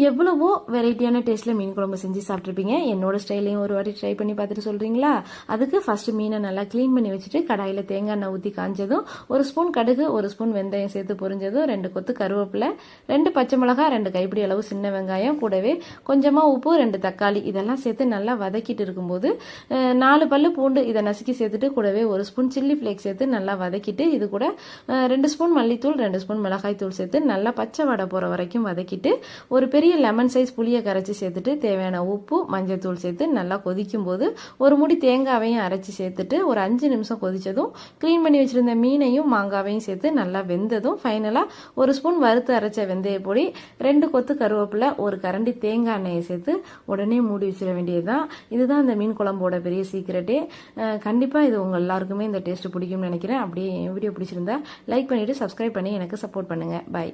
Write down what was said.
எவ்வளவோ வெரைட்டியான டேஸ்ட்டில் மீன் குழம்பு செஞ்சு சாப்பிட்ருப்பீங்க. என்னோட ஸ்டைலையும் ஒரு வாட்டி ட்ரை பண்ணி பார்த்துட்டு சொல்கிறீங்களா? அதுக்கு ஃபஸ்ட்டு மீனை நல்லா க்ளீன் பண்ணி வச்சுட்டு கடாயில் தேங்காய் எண்ணெய் ஊற்றி காஞ்சதும் 1 ஸ்பூன் கடுகு 1 ஸ்பூன் வெந்தயம் சேர்த்து பொரிஞ்சதும் 2 கொத்து கருவேப்பிலை 2 பச்சை மிளகாய் 2 கைப்பிடி அளவு சின்ன வெங்காயம் கூடவே கொஞ்சமாக உப்பு 2 தக்காளி இதெல்லாம் சேர்த்து நல்லா வதக்கிட்டு இருக்கும்போது 4 பல்லு பூண்டு இதை நசுக்கி சேர்த்துட்டு கூடவே 1 ஸ்பூன் சில்லி ஃப்ளேக்ஸ் சேர்த்து நல்லா வதக்கிட்டு இது கூட 2 ஸ்பூன் மல்லித்தூள் 2 ஸ்பூன் மிளகாய் தூள் சேர்த்து நல்லா பச்சை வடை போகிற வரைக்கும் வதக்கிட்டு ஒரு பெரிய லெமன் சைஸ் புளியை கரைச்சி சேர்த்துட்டு தேவையான உப்பு மஞ்சள் தூள் சேர்த்து நல்லா கொதிக்கும் போது ஒரு முடி தேங்காவையும் அரைச்சி சேர்த்துட்டு ஒரு 5 நிமிஷம் கொதிச்சதும் க்ளீன் பண்ணி வச்சிருந்த மீனையும் மாங்காவையும் சேர்த்து நல்லா வெந்ததும் ஃபைனலாக 1 ஸ்பூன் வறுத்து அரைச்ச வெந்தய பொடி 2 கொத்து கருவேப்பிலை 1 கரண்டி தேங்காய் எண்ணெயை சேர்த்து உடனே மூடி வச்சிட வேண்டியதுதான். இதுதான் இந்த மீன் குழம்போட பெரிய சீக்ரெட்டே. கண்டிப்பாக இது உங்கள் எல்லாருக்குமே இந்த டேஸ்ட் பிடிக்கும்னு நினைக்கிறேன். அப்படியே என் வீடியோ பிடிச்சிருந்தா லைக் பண்ணிவிட்டு சப்ஸ்கிரைப் பண்ணி எனக்கு சப்போர்ட் பண்ணுங்கள். பாய்.